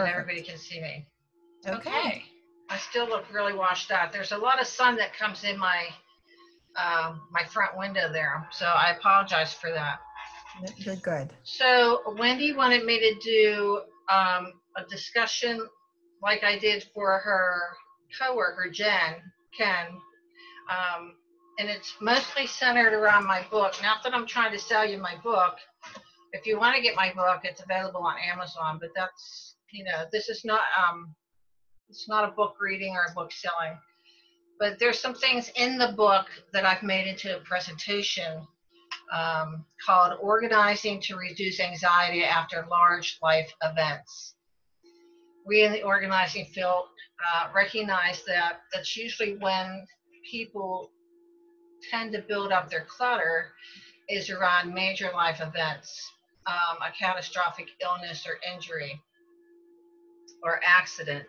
and Perfect. everybody can see me. Okay. I still look really washed out. There's a lot of sun that comes in my my front window there, so I apologize for that. You're good. So Wendy wanted me to do a discussion like I did for her coworker Ken, and it's mostly centered around my book. Not that I'm trying to sell you my book. If you want to get my book, it's available on Amazon. But that's, you know, this is not it's not a book reading or a book selling. But there's some things in the book that I've made into a presentation called Organizing to Reduce Anxiety After Large Life Events. We in the organizing field recognize that that's usually when people tend to build up their clutter is around major life events, a catastrophic illness or injury or accident,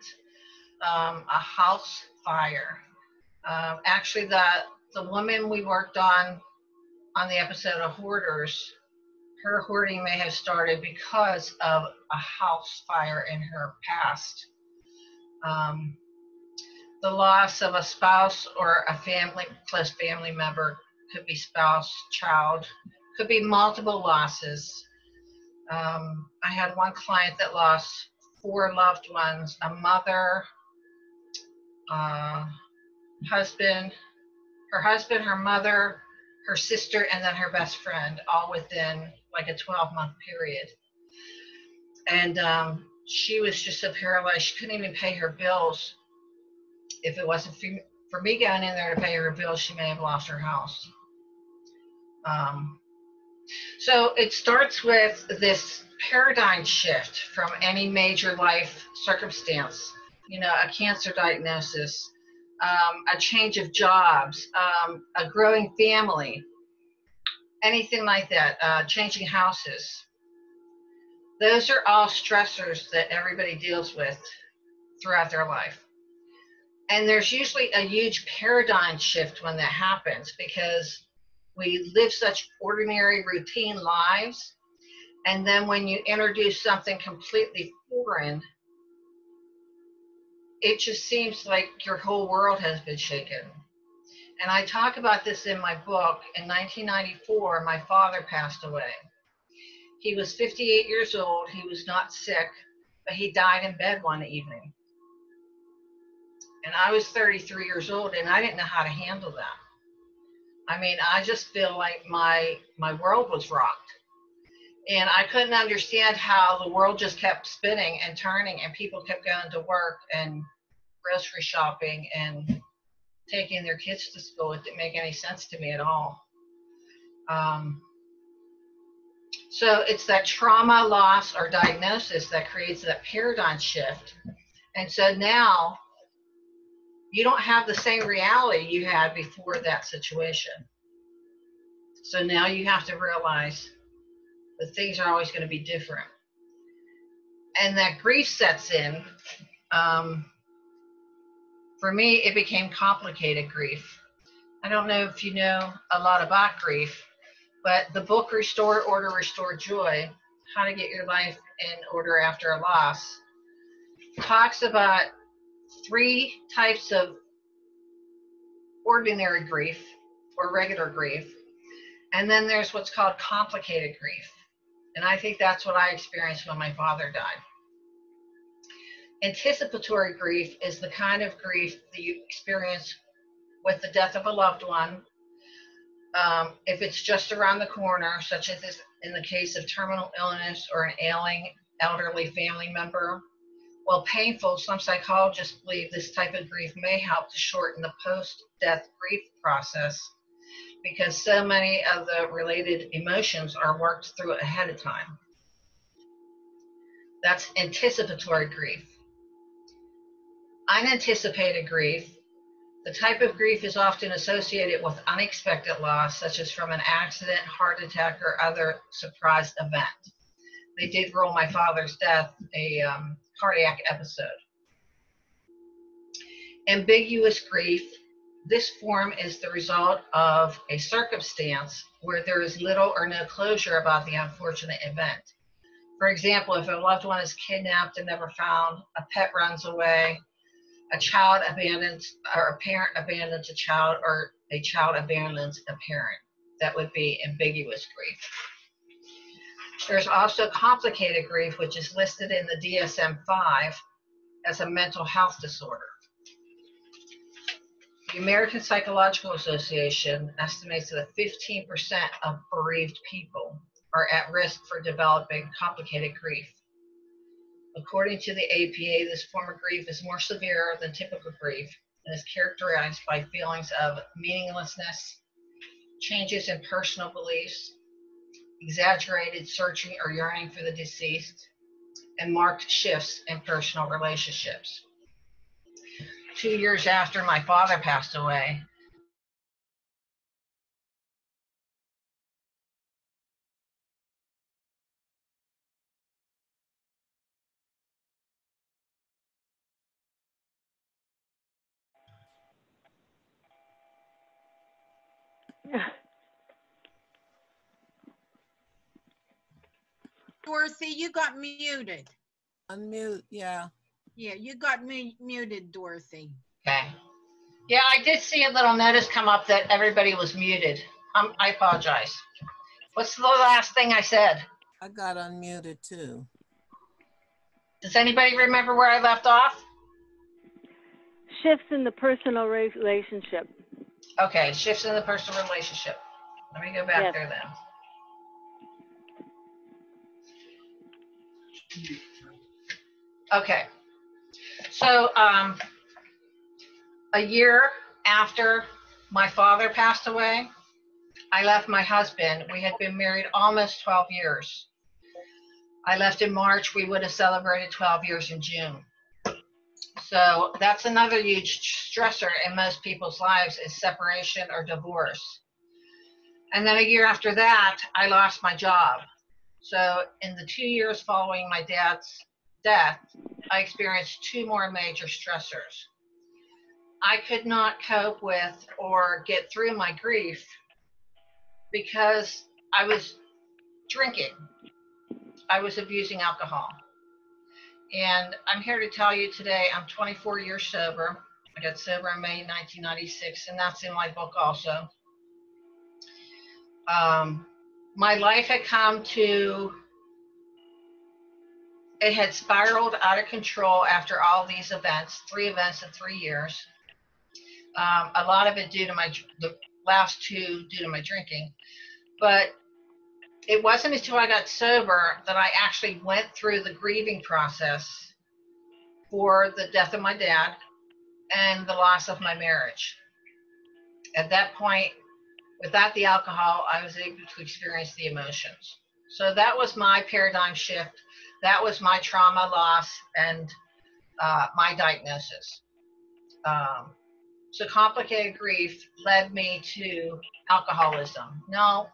a house fire. Actually, the woman we worked on the episode of Hoarders, her hoarding may have started because of a house fire in her past. The loss of a spouse or a close family member, could be spouse, child, could be multiple losses. I had one client that lost 4 loved ones, a mother, husband, her mother, her sister, and then her best friend, all within like a 12-month period. And she was just so paralyzed, she couldn't even pay her bills. If it wasn't for me going in there to pay her bills, she may have lost her house. So it starts with this paradigm shift from any major life circumstance, you know, a cancer diagnosis, a change of jobs, a growing family, anything like that, changing houses. Those are all stressors that everybody deals with throughout their life. And there's usually a huge paradigm shift when that happens because we live such ordinary, routine lives. And then when you introduce something completely foreign, it just seems like your whole world has been shaken. And I talk about this in my book. In 1994, my father passed away. He was 58 years old. He was not sick, but he died in bed one evening. And I was 33 years old, and I didn't know how to handle that. I mean, I just feel like my world was rocked. And I couldn't understand how the world just kept spinning and turning, and people kept going to work and grocery shopping and taking their kids to school. It didn't make any sense to me at all. So it's that trauma, loss, or diagnosis that creates that paradigm shift. And so now you don't have the same reality you had before that situation. So now you have to realize that things are always going to be different. And that grief sets in. For me, it became complicated grief. I don't know if you know a lot about grief, but the book Restore Order, Restore Joy, How to Get Your Life in Order After a Loss, talks about 3 types of ordinary grief or regular grief. And then there's what's called complicated grief. And I think that's what I experienced when my father died. Anticipatory grief is the kind of grief that you experience with the death of a loved one. If it's just around the corner, such as in the case of terminal illness or an ailing elderly family member. While painful, some psychologists believe this type of grief may help to shorten the post-death grief process because so many of the related emotions are worked through ahead of time. That's anticipatory grief. Unanticipated grief. The type of grief is often associated with unexpected loss, such as from an accident, heart attack, or other surprise event. They did rule my father's death a cardiac episode. Ambiguous grief. This form is the result of a circumstance where there is little or no closure about the unfortunate event. For example, if a loved one is kidnapped and never found, a pet runs away, a child abandons, or a parent abandons a child, or a child abandons a parent. That would be ambiguous grief. There's also complicated grief, which is listed in the DSM-5 as a mental health disorder. The American Psychological Association estimates that 15% of bereaved people are at risk for developing complicated grief. According to the APA, this form of grief is more severe than typical grief and is characterized by feelings of meaninglessness, changes in personal beliefs, exaggerated searching or yearning for the deceased, and marked shifts in personal relationships. 2 years after my father passed away, Dorothy, you got muted. Unmute, yeah. Yeah, you got me muted, Dorothy. okay. Yeah, I did see a little notice come up that everybody was muted. I apologize. What's the last thing I said? I got unmuted too. Does anybody remember where I left off? Shifts in the personal relationship. Okay, shifts in the personal relationship. Let me go back Yes. there then. Okay, so a year after my father passed away, I left my husband. We had been married almost 12 years. I left in March. We would have celebrated 12 years in June. So that's another huge stressor in most people's lives, is separation or divorce. And then a year after that, I lost my job. So in the 2 years following my dad's death, I experienced 2 more major stressors. I could not cope with or get through my grief because I was drinking. I was abusing alcohol. And I'm here to tell you today, I'm 24 years sober. I got sober in May 1996, and that's in my book also. My life had come to, it had spiraled out of control after all these events, 3 events in 3 years. A lot of it due to the last 2 due to my drinking. But it wasn't until I got sober that I actually went through the grieving process for the death of my dad and the loss of my marriage. At that point, without the alcohol, I was able to experience the emotions. So that was my paradigm shift. That was my trauma loss and my diagnosis. So complicated grief led me to alcoholism. Now,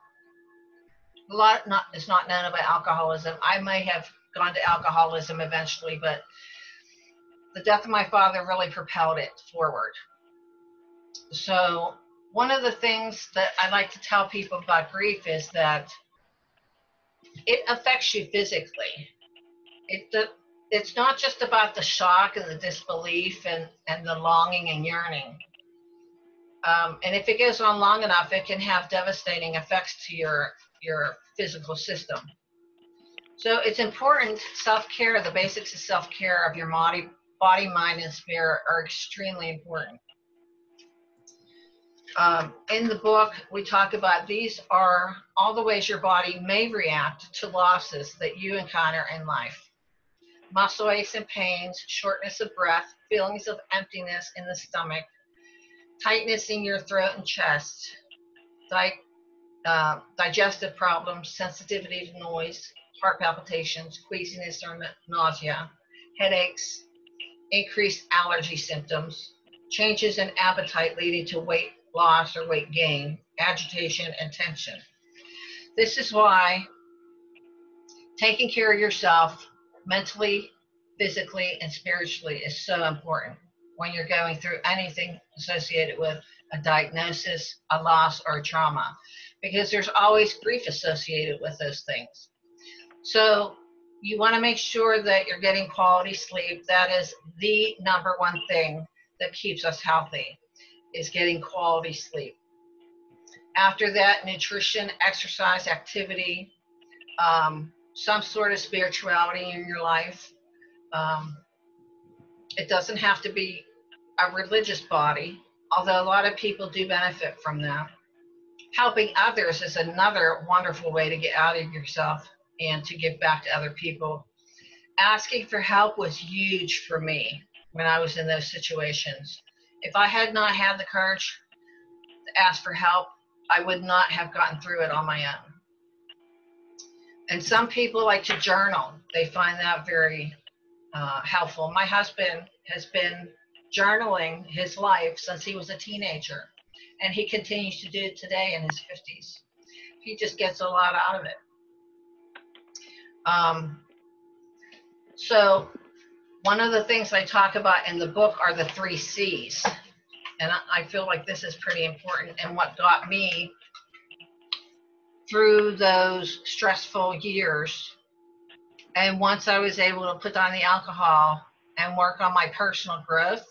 a lot is not known about alcoholism. I may have gone to alcoholism eventually, but the death of my father really propelled it forward. So one of the things that I like to tell people about grief is that it affects you physically. It's not just about the shock and the disbelief and the longing and yearning. And if it goes on long enough, it can have devastating effects to your physical system. So it's important, self-care, the basics of self-care of your body, mind, and spirit are extremely important. In the book, we talk about these are all the ways your body may react to losses that you encounter in life. Muscle aches and pains, shortness of breath, feelings of emptiness in the stomach, tightness in your throat and chest, digestive problems, sensitivity to noise, heart palpitations, queasiness or nausea, headaches, increased allergy symptoms, changes in appetite leading to weight loss or weight gain, agitation, and tension. This is why taking care of yourself mentally, physically, and spiritually is so important when you're going through anything associated with a diagnosis, a loss, or a trauma, because there's always grief associated with those things. So you want to make sure that you're getting quality sleep. That is the number one thing that keeps us healthy, is getting quality sleep. After that, nutrition, exercise, activity, some sort of spirituality in your life. It doesn't have to be a religious body, although a lot of people do benefit from that. Helping others is another wonderful way to get out of yourself and to give back to other people. Asking for help was huge for me when I was in those situations. If I had not had the courage to ask for help, I would not have gotten through it on my own. And some people like to journal. They find that very helpful. My husband has been journaling his life since he was a teenager, and he continues to do it today in his 50s. He just gets a lot out of it. So one of the things I talk about in the book are the 3 C's. And I feel like this is pretty important, and what got me through those stressful years. And once I was able to put down the alcohol and work on my personal growth,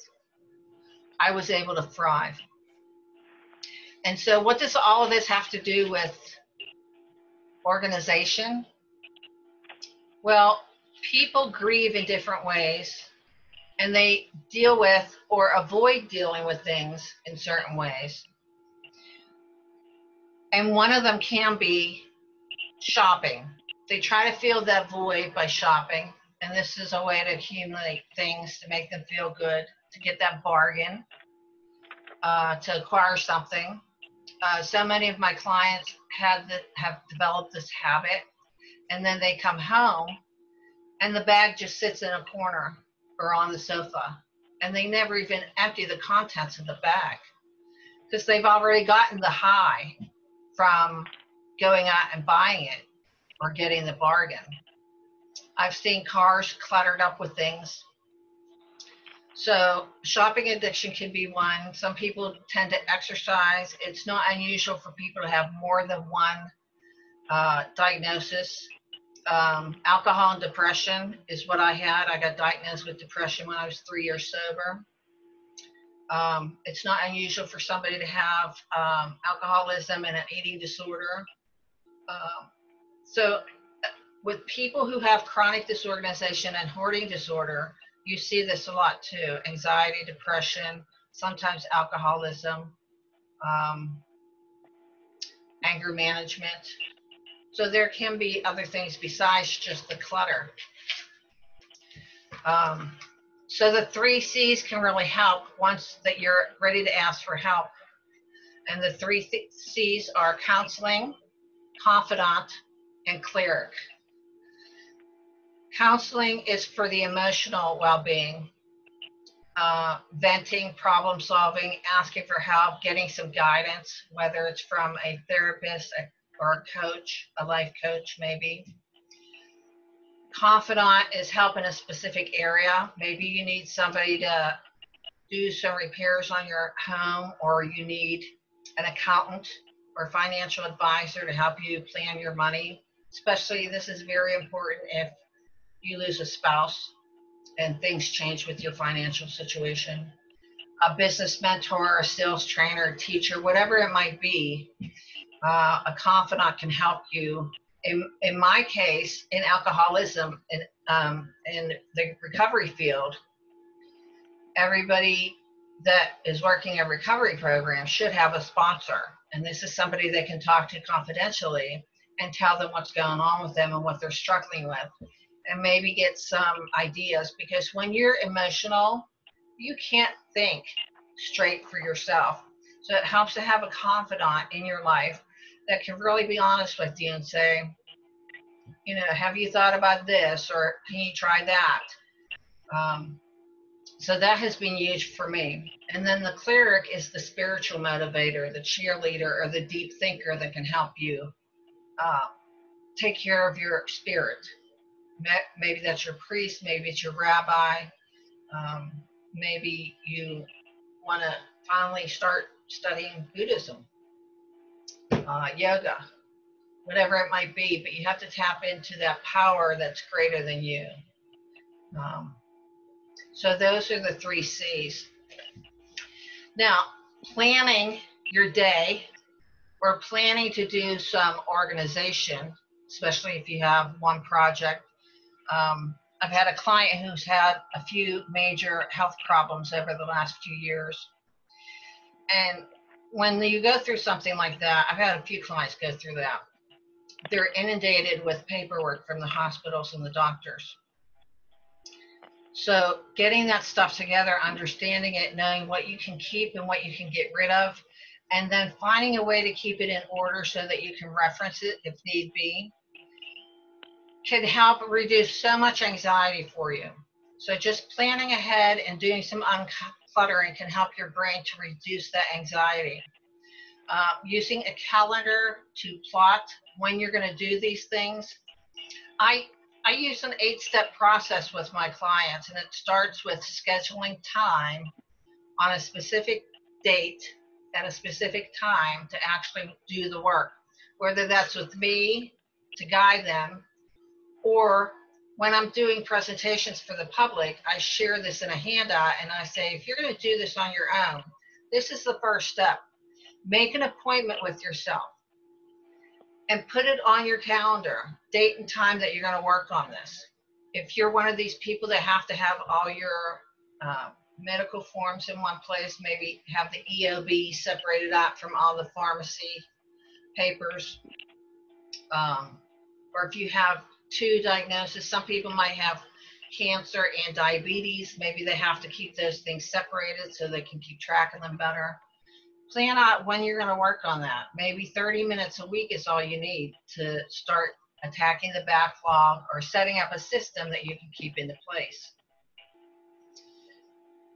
I was able to thrive. And so what does all of this have to do with organization? Well, people grieve in different ways, and they deal with or avoid dealing with things in certain ways. And one of them can be shopping. They try to fill that void by shopping, and this is a way to accumulate things to make them feel good, to get that bargain, to acquire something. So many of my clients have developed this habit, and then they come home and the bag just sits in a corner or on the sofa, and they never even empty the contents of the bag because they've already gotten the high from going out and buying it or getting the bargain. I've seen cars cluttered up with things. So shopping addiction can be one. Some people tend to exercise. It's not unusual for people to have more than one diagnosis. Alcohol and depression is what I had. I got diagnosed with depression when I was 3 years sober. It's not unusual for somebody to have alcoholism and an eating disorder. So with people who have chronic disorganization and hoarding disorder, you see this a lot too. Anxiety, depression, sometimes alcoholism, anger management. So there can be other things besides just the clutter. So the 3 C's can really help once that you're ready to ask for help. And the 3 C's are counseling, confidant, and cleric. Counseling is for the emotional well-being, venting, problem solving, asking for help, getting some guidance, whether it's from a therapist or a coach, a life coach maybe. Confidant is help in a specific area. Maybe you need somebody to do some repairs on your home, or you need an accountant or financial advisor to help you plan your money. Especially this is very important if you lose a spouse and things change with your financial situation. A business mentor, a sales trainer, a teacher, whatever it might be, a confidant can help you. In my case, in alcoholism, in the recovery field, everybody that is working a recovery program should have a sponsor. And this is somebody they can talk to confidentially and tell them what's going on with them and what they're struggling with, and maybe get some ideas. Because when you're emotional, you can't think straight for yourself. So it helps to have a confidant in your life that can really be honest with you and say, you know, have you thought about this, or can you try that? So that has been huge for me. And then the cleric is the spiritual motivator, the cheerleader, or the deep thinker that can help you take care of your spirit. Maybe that's your priest, maybe it's your rabbi, maybe you want to finally start studying Buddhism, yoga. whatever it might be, but you have to tap into that power that's greater than you. So those are the 3 C's. Now, planning your day or planning to do some organization, especially if you have one project. I've had a client who's had a few major health problems over the last few years. And when you go through something like that, I've had a few clients go through that. They're inundated with paperwork from the hospitals and the doctors. So getting that stuff together, understanding it, knowing what you can keep and what you can get rid of, and then finding a way to keep it in order so that you can reference it if need be, can help reduce so much anxiety for you. So just planning ahead and doing some uncluttering can help your brain to reduce that anxiety. Using a calendar to plot when you're going to do these things. I use an 8-step process with my clients, and it starts with scheduling time on a specific date at a specific time to actually do the work, whether that's with me to guide them, or when I'm doing presentations for the public, I share this in a handout and I say, if you're going to do this on your own, this is the first step. Make an appointment with yourself and put it on your calendar, date and time that you're going to work on this. If you're one of these people that have to have all your medical forms in one place, maybe have the EOB separated out from all the pharmacy papers. Or if you have 2 diagnoses, some people might have cancer and diabetes. Maybe they have to keep those things separated so they can keep track of them better. Plan out when you're going to work on that. Maybe 30 minutes a week is all you need to start attacking the backlog or setting up a system that you can keep into place.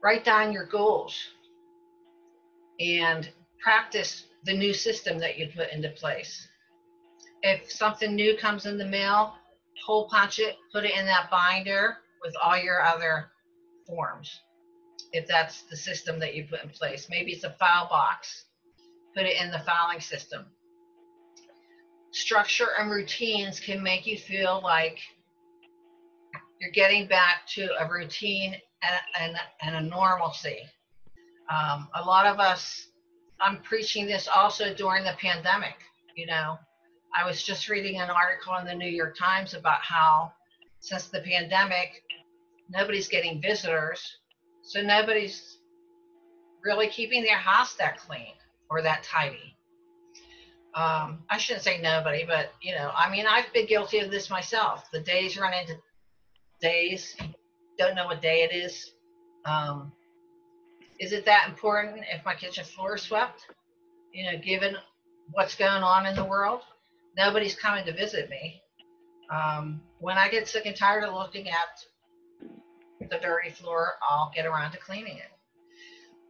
Write down your goals and practice the new system that you put into place. If something new comes in the mail, hole punch it, put it in that binder with all your other forms. If that's the system that you put in place. Maybe it's a file box. Put it in the filing system. Structure and routines can make you feel like you're getting back to a routine and a normalcy. A lot of us, I'm preaching this also during the pandemic. You know, I was just reading an article in the New York Times about how since the pandemic, nobody's getting visitors. So nobody's really keeping their house that clean or that tidy. I shouldn't say nobody, but you know, I mean, I've been guilty of this myself. The days run into days, don't know what day it is. Is it that important if my kitchen floor is swept? You know, given what's going on in the world, nobody's coming to visit me. When I get sick and tired of looking at the dirty floor, I'll get around to cleaning it.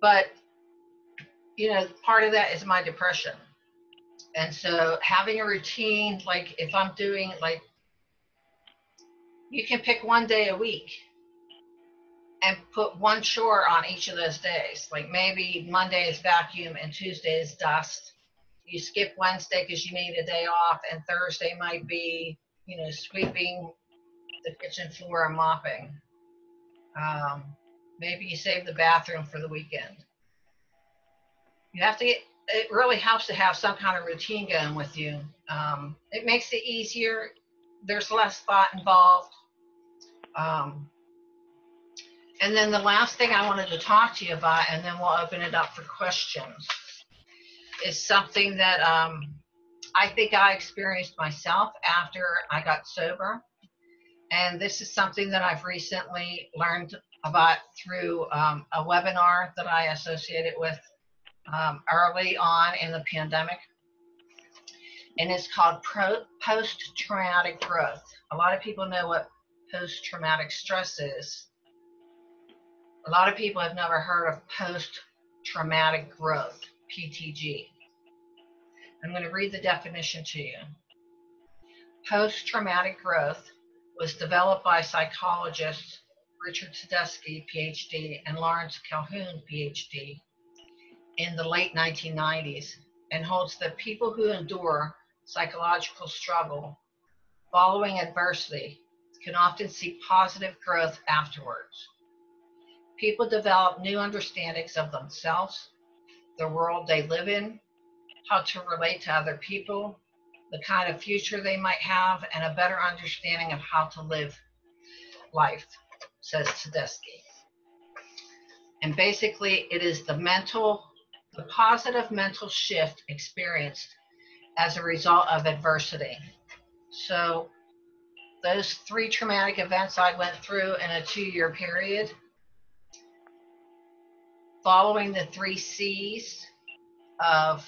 But, you know, part of that is my depression. And so having a routine, like if I'm doing, like, you can pick one day a week and put one chore on each of those days. Like maybe Monday is vacuum and Tuesday is dust. You skip Wednesday because you need a day off, and Thursday might be, you know, sweeping the kitchen floor and mopping. Maybe you save the bathroom for the weekend. You have to get, it really helps to have some kind of routine going with you. It makes it easier. There's less thought involved. And then the last thing I wanted to talk to you about, and then we'll open it up for questions, is something that I think I experienced myself after I got sober. And this is something that I've recently learned about through a webinar that I associated with early on in the pandemic. And it's called post-traumatic growth. A lot of people know what post-traumatic stress is. A lot of people have never heard of post-traumatic growth, PTG. I'm going to read the definition to you. Post-traumatic growth was developed by psychologists Richard Tedeschi, PhD, and Lawrence Calhoun, PhD, in the late 1990s, and holds that people who endure psychological struggle following adversity can often see positive growth afterwards. People develop new understandings of themselves, the world they live in, how to relate to other people, the kind of future they might have, and a better understanding of how to live life, says Tedeschi. And basically, it is the positive mental shift experienced as a result of adversity. So those 3 traumatic events I went through in a 2-year period, following the 3 C's of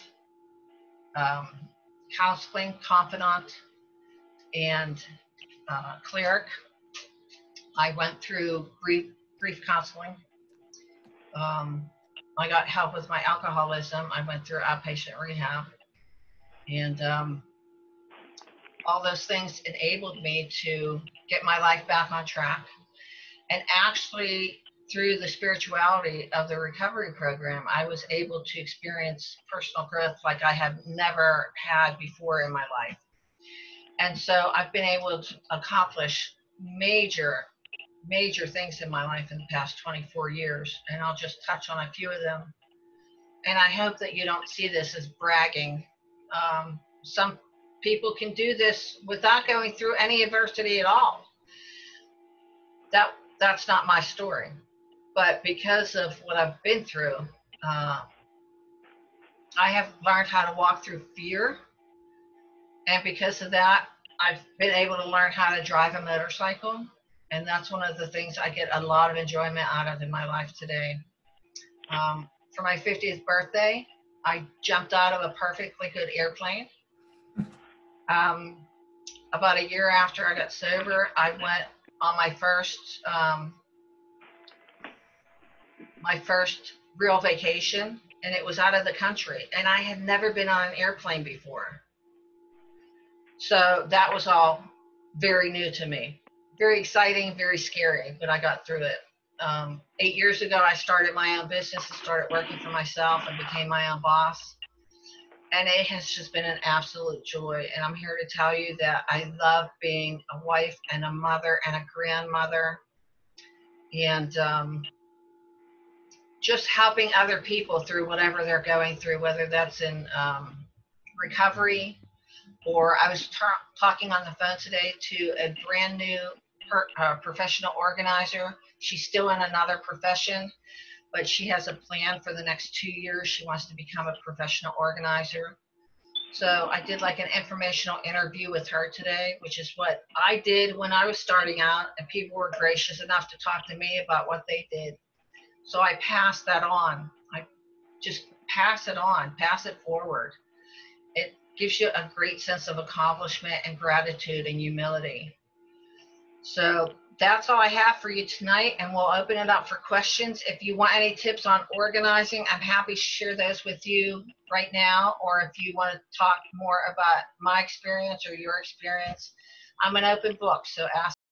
counseling, confidant, and cleric. I went through grief counseling. I got help with my alcoholism. I went through outpatient rehab. And all those things enabled me to get my life back on track. And actually, through the spirituality of the recovery program, I was able to experience personal growth like I have never had before in my life. And so I've been able to accomplish major things in my life in the past 24 years. And I'll just touch on a few of them. And I hope that you don't see this as bragging. Some people can do this without going through any adversity at all. That's not my story. But because of what I've been through, I have learned how to walk through fear. And because of that, I've been able to learn how to drive a motorcycle. And that's one of the things I get a lot of enjoyment out of in my life today. For my 50th birthday, I jumped out of a perfectly good airplane. About a year after I got sober, I went on my first real vacation, and it was out of the country. And I had never been on an airplane before. So that was all very new to me. Very exciting, very scary, but I got through it. 8 years ago, I started my own business and started working for myself and became my own boss. And it has just been an absolute joy. And I'm here to tell you that I love being a wife and a mother and a grandmother. And just helping other people through whatever they're going through, whether that's in recovery, or I was talking on the phone today to a brand new professional organizer. She's still in another profession, but she has a plan for the next 2 years. She wants to become a professional organizer. So I did like an informational interview with her today, which is what I did when I was starting out, and people were gracious enough to talk to me about what they did. So I passed that on. I just pass it on, pass it forward. It gives you a great sense of accomplishment and gratitude and humility. So that's all I have for you tonight, and we'll open it up for questions. If you want any tips on organizing, I'm happy to share those with you right now, or if you want to talk more about my experience or your experience, I'm an open book, so ask